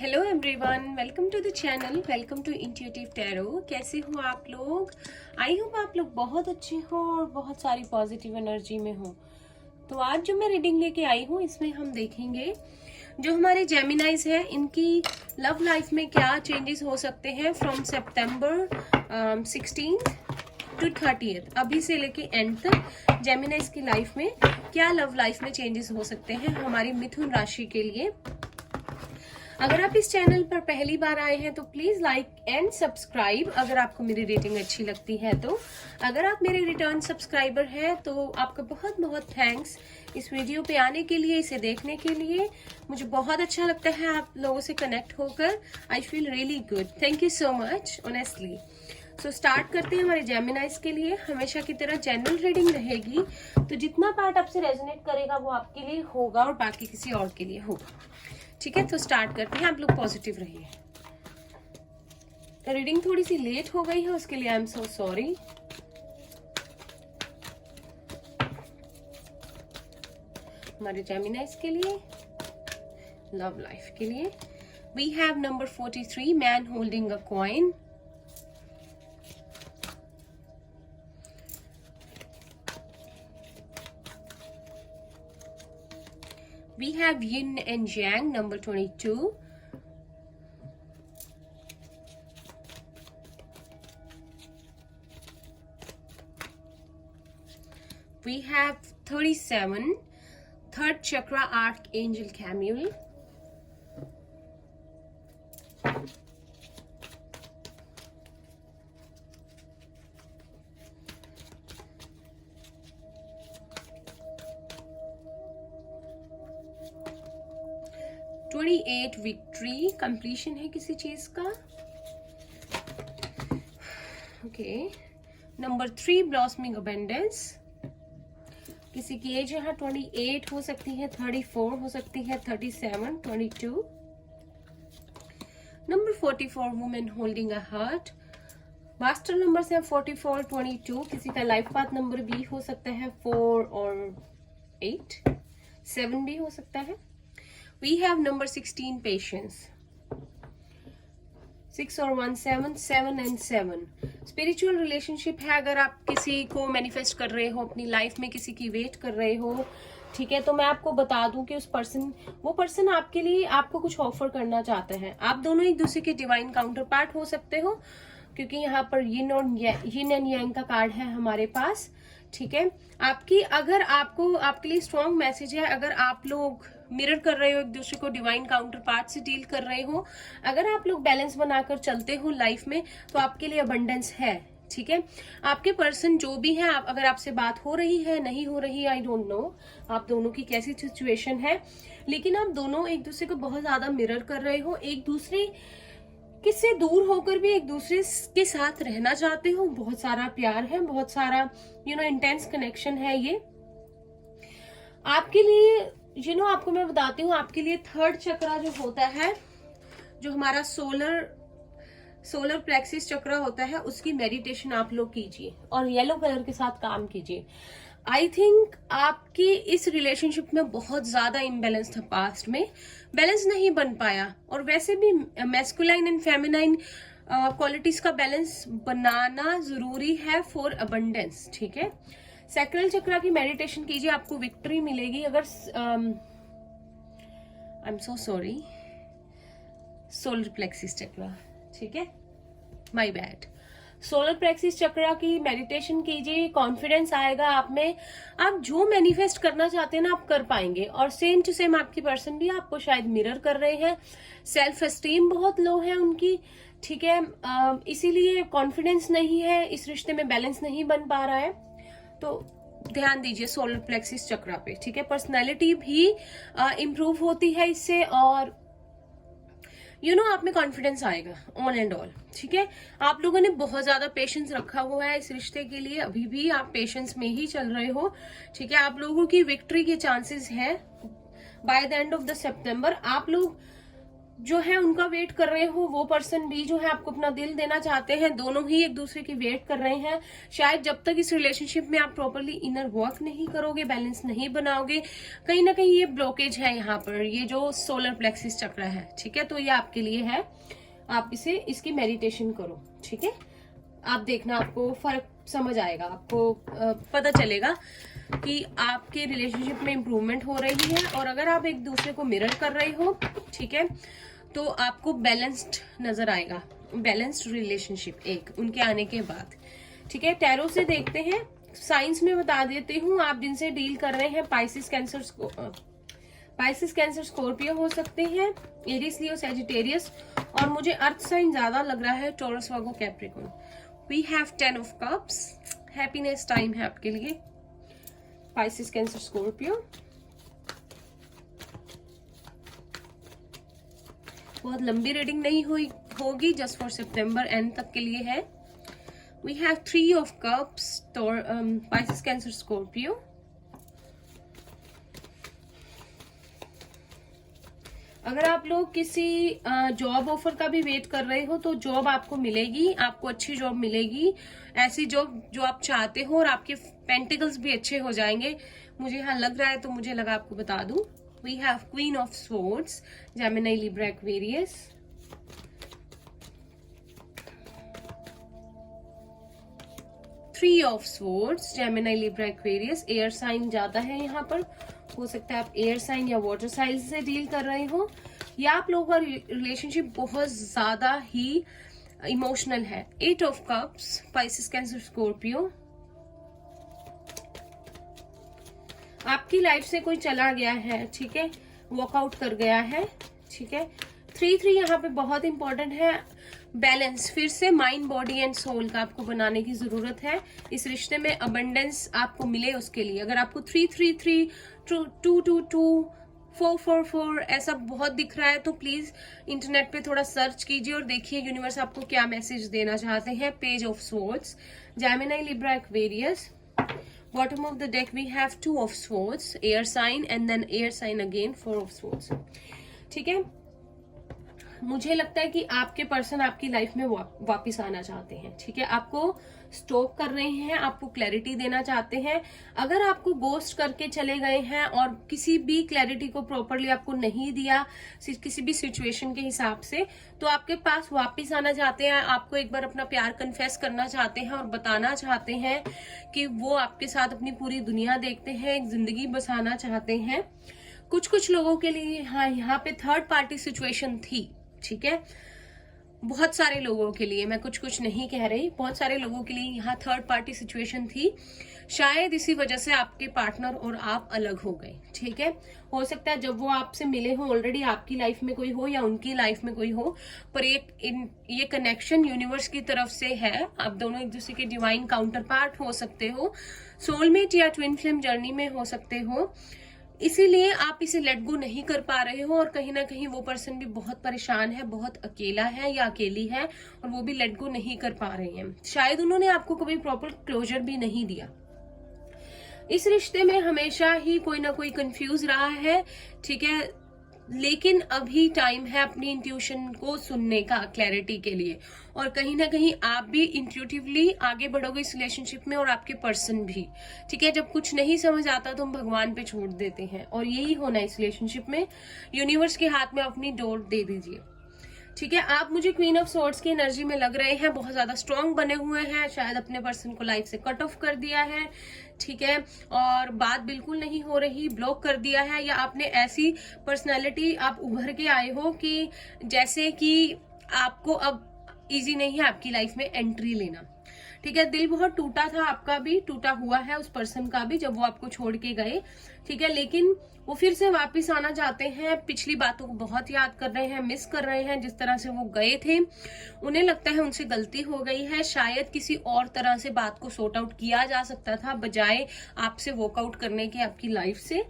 Hello everyone, welcome to the channel, welcome to intuitive tarot. कैसे हो आप लोग? आई होप आप लोग बहुत अच्छे हो और बहुत सारी पॉजिटिव एनर्जी में हो। तो आज जो मैं रीडिंग लेके आई हूँ इसमें हम देखेंगे जो हमारे जेमिनाइज हैं इनकी लव लाइफ में क्या चेंजेस हो सकते हैं फ्रॉम सितंबर 16 टू 30th, अभी से लेके एंड तक जेमिनाइज की लाइफ में क्या लव लाइफ में चेंजेस हो सकते हैं हमारी मिथुन राशि के लिए। अगर आप इस चैनल पर पहली बार आए हैं तो प्लीज लाइक एंड सब्सक्राइब अगर आपको मेरी रेटिंग अच्छी लगती है तो। अगर आप मेरे रिटर्न सब्सक्राइबर हैं तो आपका बहुत बहुत थैंक्स इस वीडियो पे आने के लिए, इसे देखने के लिए। मुझे बहुत अच्छा लगता है आप लोगों से कनेक्ट होकर। I feel really good, thank you so much honestly. So start करते हैं हमारे जेमिनाइज के लिए। हमेशा की तरह जनरल रीडिंग रहेगी, तो जितना पार्ट आपसे रेजोनेट करेगा वो आपके लिए होगा और बाकी किसी और के लिए होगा। ठीक है, तो स्टार्ट करते हैं। आप लोग पॉजिटिव रहिए। रीडिंग थोड़ी सी लेट हो गई है, उसके लिए आई एम सो सॉरी। हमारे जेमिनाइज के लिए लव लाइफ के लिए we have number 43, man holding a coin. We have yin and yang, number 22. We have 37, third chakra, Archangel Chamuel. Eight victory, completion है किसी चीज का। Okay, number 3, blossoming abundance. किसी की एज यहाँ 28 हो सकती है, 34 हो सकती है, 37, 22। Number 44, women holding a heart. Master number से 44, 22। किसी का लाइफ पाथ नंबर भी हो सकता है 4 और 8, 7 भी हो सकता है। We have number 16, patience. 6 और 1, 7, 7 and 7। स्पिरिचुअल रिलेशनशिप है। अगर आप किसी को मैनिफेस्ट कर रहे हो, अपनी लाइफ में किसी की वेट कर रहे हो, ठीक है, तो मैं आपको बता दूं कि वो पर्सन आपके लिए आपको कुछ ऑफर करना चाहता है। आप दोनों एक दूसरे के डिवाइन काउंटर पार्ट हो सकते हो, क्योंकि यहाँ पर यिन एंड यांग का कार्ड है हमारे पास। ठीक है, अगर आपके लिए स्ट्रॉन्ग मैसेज है, अगर आप लोग मिरर कर रहे हो एक दूसरे को, डिवाइन काउंटर पार्ट से डील कर रहे हो, अगर आप लोग बैलेंस बनाकर चलते हो लाइफ में, तो आपके लिए अबंडेंस है। ठीक है, आपके पर्सन जो भी है, अगर आपसे बात हो रही है, नहीं हो रही, आई डोंट नो आप दोनों की कैसी सिचुएशन है, लेकिन आप दोनों एक दूसरे को बहुत ज्यादा मिरर कर रहे हो। एक दूसरे किससे दूर होकर भी एक दूसरे के साथ रहना चाहते हो। बहुत सारा प्यार है, बहुत सारा इंटेंस कनेक्शन है ये आपके लिए। आपको मैं बताती हूँ, आपके लिए थर्ड चक्रा जो होता है, जो हमारा सोलर प्लेक्सिस चक्रा होता है, उसकी मेडिटेशन आप लोग कीजिए और येलो कलर के साथ काम कीजिए। आई थिंक आपकी इस रिलेशनशिप में बहुत ज्यादा इम्बैलेंस था, पास्ट में बैलेंस नहीं बन पाया, और वैसे भी मैस्कुलाइन एंड फेमिनाइन क्वालिटीज का बैलेंस बनाना जरूरी है फॉर अबंडेंस। ठीक है, सैक्रल चक्रा की मेडिटेशन कीजिए, आपको विक्ट्री मिलेगी। अगर I am so sorry, solar plexus chakra, ठीक है, my bad. Solar plexus chakra की मेडिटेशन कीजिए, कॉन्फिडेंस आएगा आप में। आप जो मैनिफेस्ट करना चाहते हैं ना, आप कर पाएंगे। और सेम टू सेम आपकी पर्सन भी आपको शायद मिरर कर रहे हैं। सेल्फ एस्टीम बहुत लो है उनकी, ठीक है, इसीलिए कॉन्फिडेंस नहीं है, इस रिश्ते में बैलेंस नहीं बन पा रहा है। तो ध्यान दीजिए सोलर प्लेक्सिस चक्रा पे। ठीक है, पर्सनैलिटी भी इम्प्रूव होती है इससे, और आप में कॉन्फिडेंस आएगा ऑन एंड ऑल। ठीक है, आप लोगों ने बहुत ज्यादा पेशेंस रखा हुआ है इस रिश्ते के लिए, अभी भी आप पेशेंस में ही चल रहे हो। ठीक है, आप लोगों की विक्ट्री के चांसेस है by the end of the September. आप लोग जो है उनका वेट कर रहे हो, वो पर्सन भी जो है आपको अपना दिल देना चाहते हैं, दोनों ही एक दूसरे की वेट कर रहे हैं। शायद जब तक इस रिलेशनशिप में आप प्रॉपरली इनर वर्क नहीं करोगे, बैलेंस नहीं बनाओगे, कहीं ना कहीं ये ब्लॉकेज है यहाँ पर, ये जो सोलर प्लेक्सिस चक्र है, ठीक है। तो ये आपके लिए है, आप इसकी मेडिटेशन करो, ठीक है। आप देखना, आपको फर्क समझ आएगा, आपको पता चलेगा कि आपके रिलेशनशिप में इम्प्रूवमेंट हो रही है। और अगर आप एक दूसरे को मिरर कर रहे हो, ठीक है, तो आपको बैलेंस्ड नजर आएगा, बैलेंस्ड रिलेशनशिप एक उनके आने के बाद, ठीक है। टैरो से देखते हैं, साइंस में बता देती हूँ। आप जिनसे डील कर रहे हैं, पाइसिस कैंसर स्कॉर्पियो हो सकते हैं, एरिस लियो सैजिटेरियस, और मुझे अर्थ साइन ज्यादा लग रहा है, Taurus Virgo Capricorn. We have 10 of cups, happiness time है आपके लिए, पाइसिस कैंसर स्कॉर्पियो। बहुत लंबी रीडिंग नहीं होगी, जस्ट फॉर सितंबर एंड तक के लिए है। We have 3 of cups, Pisces Cancer Scorpio. अगर आप लोग किसी जॉब ऑफर का भी वेट कर रहे हो, तो जॉब आपको मिलेगी, आपको अच्छी जॉब मिलेगी, ऐसी जॉब जो आप चाहते हो, और आपके पेंटिकल्स भी अच्छे हो जाएंगे, मुझे यहाँ लग रहा है, तो मुझे लगा आपको बता दूं। We have queen of swords, Gemini, Libra, Aquarius. Three of swords, Gemini, Libra, Aquarius. Air sign ज्यादा है यहाँ पर, हो सकता है आप एयर साइन या वाटर साइन से डील कर रहे हो, या आप लोगों का रिलेशनशिप बहुत ज्यादा ही इमोशनल है। 8 of cups, Pisces Cancer Scorpio. आपकी लाइफ से कोई चला गया है, ठीक है, वॉकआउट कर गया है, ठीक है। 3 यहाँ पे बहुत इंपॉर्टेंट है, बैलेंस फिर से माइंड, बॉडी एंड सोल का आपको बनाने की जरूरत है। इस रिश्ते में अबंडेंस आपको मिले उसके लिए। अगर आपको 3-3-3, 2-2-2, 4-4-4 ऐसा बहुत दिख रहा है, तो प्लीज इंटरनेट पे थोड़ा सर्च कीजिए और देखिए यूनिवर्स आपको क्या मैसेज देना चाहते हैं। Page of swords, Gemini, Libra, Aquarius. Bottom of the deck we have 2 of swords, air sign and then air sign again, 4 of swords, ठीक है। मुझे लगता है कि आपके पर्सन आपकी लाइफ में वापस आना चाहते हैं, ठीक है। आपको स्टॉप कर रहे हैं, आपको क्लैरिटी देना चाहते हैं। अगर आपको गोस्ट करके चले गए हैं और किसी भी क्लैरिटी को प्रॉपरली आपको नहीं दिया, किसी भी सिचुएशन के हिसाब से, तो आपके पास वापस आना चाहते हैं, आपको एक बार अपना प्यार कन्फेस करना चाहते हैं और बताना चाहते हैं कि वो आपके साथ अपनी पूरी दुनिया देखते हैं, एक जिंदगी बसाना चाहते हैं। कुछ लोगों के लिए हाँ, यहाँ पे थर्ड पार्टी सिचुएशन थी, ठीक है। बहुत सारे लोगों के लिए, मैं कुछ नहीं कह रही, बहुत सारे लोगों के लिए यहाँ थर्ड पार्टी सिचुएशन थी। शायद इसी वजह से आपके पार्टनर और आप अलग हो गए, ठीक है। हो सकता है जब वो आपसे मिले हो ऑलरेडी आपकी लाइफ में कोई हो या उनकी लाइफ में कोई हो, पर ये कनेक्शन यूनिवर्स की तरफ से है। आप दोनों एक दूसरे के डिवाइन काउंटर पार्ट हो सकते हो, सोलमेट या ट्विन फ्लेम जर्नी में हो सकते हो, इसीलिए आप इसे लेट गो नहीं कर पा रहे हो। और कहीं ना कहीं वो पर्सन भी बहुत परेशान है, बहुत अकेला है या अकेली है, और वो भी लेट गो नहीं कर पा रहे हैं। शायद उन्होंने आपको कभी प्रॉपर क्लोजर भी नहीं दिया। इस रिश्ते में हमेशा ही कोई ना कोई कंफ्यूज रहा है, ठीक है। लेकिन अभी टाइम है अपनी इंट्यूशन को सुनने का, क्लैरिटी के लिए। और कहीं ना कहीं आप भी इंट्यूटिवली आगे बढ़ोगे इस रिलेशनशिप में, और आपके पर्सन भी, ठीक है। जब कुछ नहीं समझ आता तो हम भगवान पे छोड़ देते हैं, और यही होना है इस रिलेशनशिप में। यूनिवर्स के हाथ में अपनी डोर दे दीजिए, ठीक है। आप मुझे क्वीन ऑफ स्वॉर्ड्स की एनर्जी में लग रहे हैं, बहुत ज्यादा स्ट्रांग बने हुए हैं, शायद अपने पर्सन को लाइफ से कट ऑफ कर दिया है, ठीक है, और बात बिल्कुल नहीं हो रही, ब्लॉक कर दिया है, या आपने ऐसी पर्सनालिटी आप उभर के आए हो कि जैसे कि आपको अब इजी नहीं है आपकी लाइफ में एंट्री लेना, ठीक है। दिल बहुत टूटा था, आपका भी टूटा हुआ है, उस पर्सन का भी, जब वो आपको छोड़ के गए, ठीक है। लेकिन वो फिर से वापस आना चाहते हैं, पिछली बातों को बहुत याद कर रहे हैं, मिस कर रहे हैं जिस तरह से वो गए थे। उन्हें लगता है उनसे गलती हो गई है, शायद किसी और तरह से बात को सॉर्ट आउट किया जा सकता था, बजाय आपसे वॉकआउट करने के आपकी लाइफ से।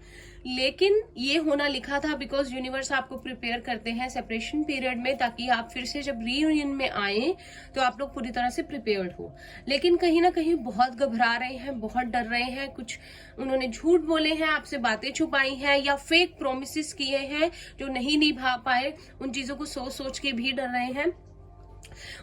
लेकिन ये होना लिखा था बिकॉज यूनिवर्स आपको प्रिपेयर करते हैं सेपरेशन पीरियड में, ताकि आप फिर से जब रीयूनियन में आए तो आप लोग पूरी तरह से प्रिपेयर्ड हो। लेकिन कहीं ना कहीं बहुत घबरा रहे हैं, बहुत डर रहे हैं, कुछ उन्होंने झूठ बोले हैं, आपसे बातें छुपाई हैं, या फेक प्रोमिस किए हैं जो नहीं निभा पाए। उन चीजों को सोच सोच के भी डर रहे हैं।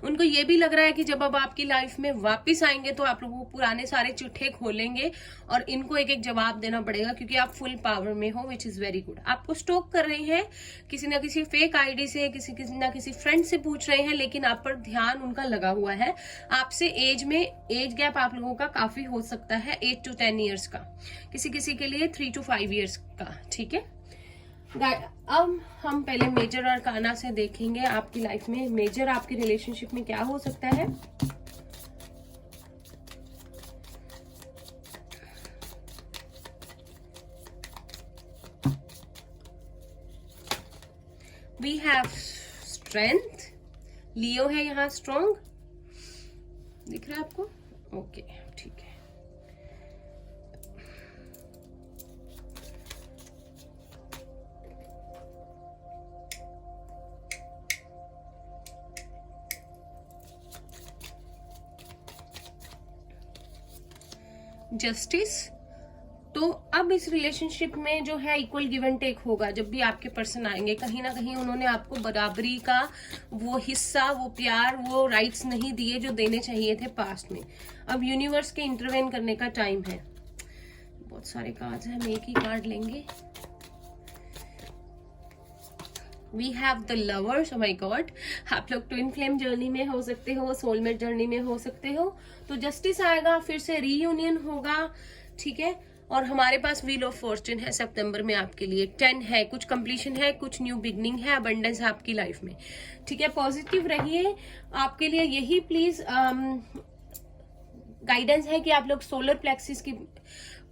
उनको ये भी लग रहा है कि जब अब आपकी लाइफ में वापस आएंगे तो आप लोगों को पुराने सारे चिट्ठे खोलेंगे और इनको एक एक जवाब देना पड़ेगा, क्योंकि आप फुल पावर में हो, विच इज वेरी गुड। आपको स्टॉक कर रहे हैं किसी ना किसी फेक आईडी से, किसी ना किसी फ्रेंड से पूछ रहे हैं, लेकिन आप पर ध्यान उनका लगा हुआ है। आपसे एज गैप आप लोगों का काफी हो सकता है, 8 to 10 ईयर्स का, किसी किसी के लिए 3 to 5 ईयर्स का। ठीक है, अब हम पहले मेजर अरकाना से देखेंगे आपकी लाइफ में मेजर आपकी रिलेशनशिप में क्या हो सकता है। वी हैव स्ट्रेंथ, लियो है यहाँ स्ट्रॉन्ग, दिख रहा है आपको? ओके, ठीक है। जस्टिस, तो अब इस रिलेशनशिप में जो है इक्वल गिव एंड टेक होगा। जब भी आपके पर्सन आएंगे, कहीं ना कहीं उन्होंने आपको बराबरी का वो हिस्सा, वो प्यार, वो राइट्स नहीं दिए जो देने चाहिए थे पास्ट में। अब यूनिवर्स के इंटरवेन करने का टाइम है। बहुत सारे कार्ड्स हैं, हम एक ही कार्ड लेंगे। We have the lovers. Oh my god, आप लोग ट्विन फ्लेम जर्नी में हो सकते हो, सोलमेट जर्नी में हो सकते हो। तो जस्टिस आएगा, फिर से रीयूनियन होगा, ठीक है। और हमारे पास व्हील ऑफ फॉर्च्यून है सितंबर में आपके लिए, 10 है, कुछ कंप्लीशन है, कुछ न्यू बिगनिंग है, अबंडेंस है आपकी लाइफ में, ठीक है। पॉजिटिव रहिए। आपके लिए यही प्लीज गाइडेंस है कि आप लोग सोलर प्लेक्सिस की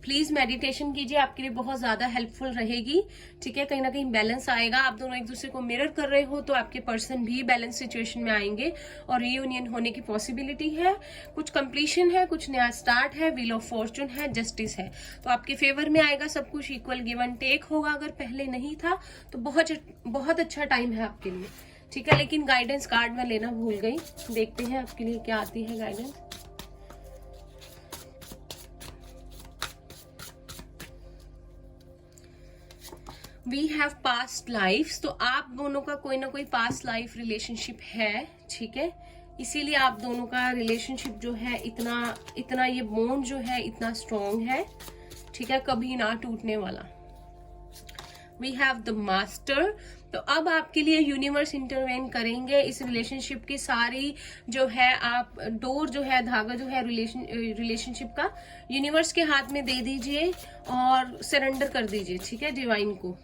प्लीज मेडिटेशन कीजिए, आपके लिए बहुत ज्यादा हेल्पफुल रहेगी, ठीक है। कहीं ना कहीं बैलेंस आएगा। आप दोनों एक दूसरे को मिरर कर रहे हो तो आपके पर्सन भी बैलेंस सिचुएशन में आएंगे और रीयूनियन होने की पॉसिबिलिटी है। कुछ कंप्लीशन है, कुछ नया स्टार्ट है, व्हील ऑफ फॉर्च्यून है, जस्टिस है, तो आपके फेवर में आएगा सब कुछ। इक्वल गिव एंड टेक होगा, अगर पहले नहीं था तो बहुत अच्छा टाइम है आपके लिए, ठीक है। लेकिन गाइडेंस कार्ड में लेना भूल गई, देखते हैं आपके लिए क्या आती है guidance. We have past life, तो आप दोनों का कोई ना कोई पास्ट लाइफ रिलेशनशिप है, ठीक है। इसीलिए आप दोनों का रिलेशनशिप जो है इतना ये बॉन्ड जो है इतना स्ट्रॉन्ग है, ठीक है, कभी ना टूटने वाला। वी हैव द मास्टर, तो अब आपके लिए यूनिवर्स इंटरवेन करेंगे। इस रिलेशनशिप की सारी जो है आप डोर जो है, धागा जो है रिलेशनशिप का, यूनिवर्स के हाथ में दे दीजिए और सरेंडर कर दीजिए, ठीक है, डिवाइन को।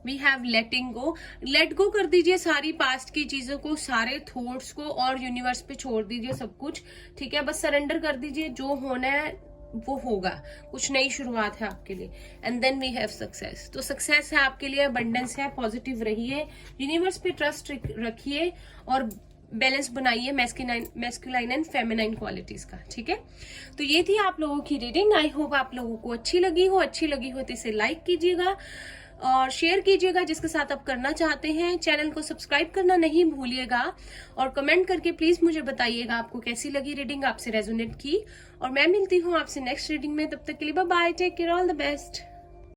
We have letting go, let go कर दीजिए सारी पास्ट की चीजों को, सारे थॉट्स को, और यूनिवर्स पे छोड़ दीजिए सब कुछ, ठीक है। बस सरेंडर कर दीजिए, जो होना है वो होगा, कुछ नई शुरुआत है आपके लिए। And then we have success, तो सक्सेस है आपके लिए, अबंडेंस है, पॉजिटिव रहिए, यूनिवर्स पे ट्रस्ट रखिए और बैलेंस बनाइए मैस्कुलाइन एंड फेमिनाइन क्वालिटीज का, ठीक है। तो ये थी आप लोगों की रीडिंग। आई होप आप लोगों को अच्छी लगी हो तो इसे लाइक कीजिएगा और शेयर कीजिएगा जिसके साथ आप करना चाहते हैं। चैनल को सब्सक्राइब करना नहीं भूलिएगा और कमेंट करके प्लीज मुझे बताइएगा आपको कैसी लगी रीडिंग, आपसे रेजोनेट की। और मैं मिलती हूँ आपसे नेक्स्ट रीडिंग में, तब तक के लिए bye bye, take care, all the best.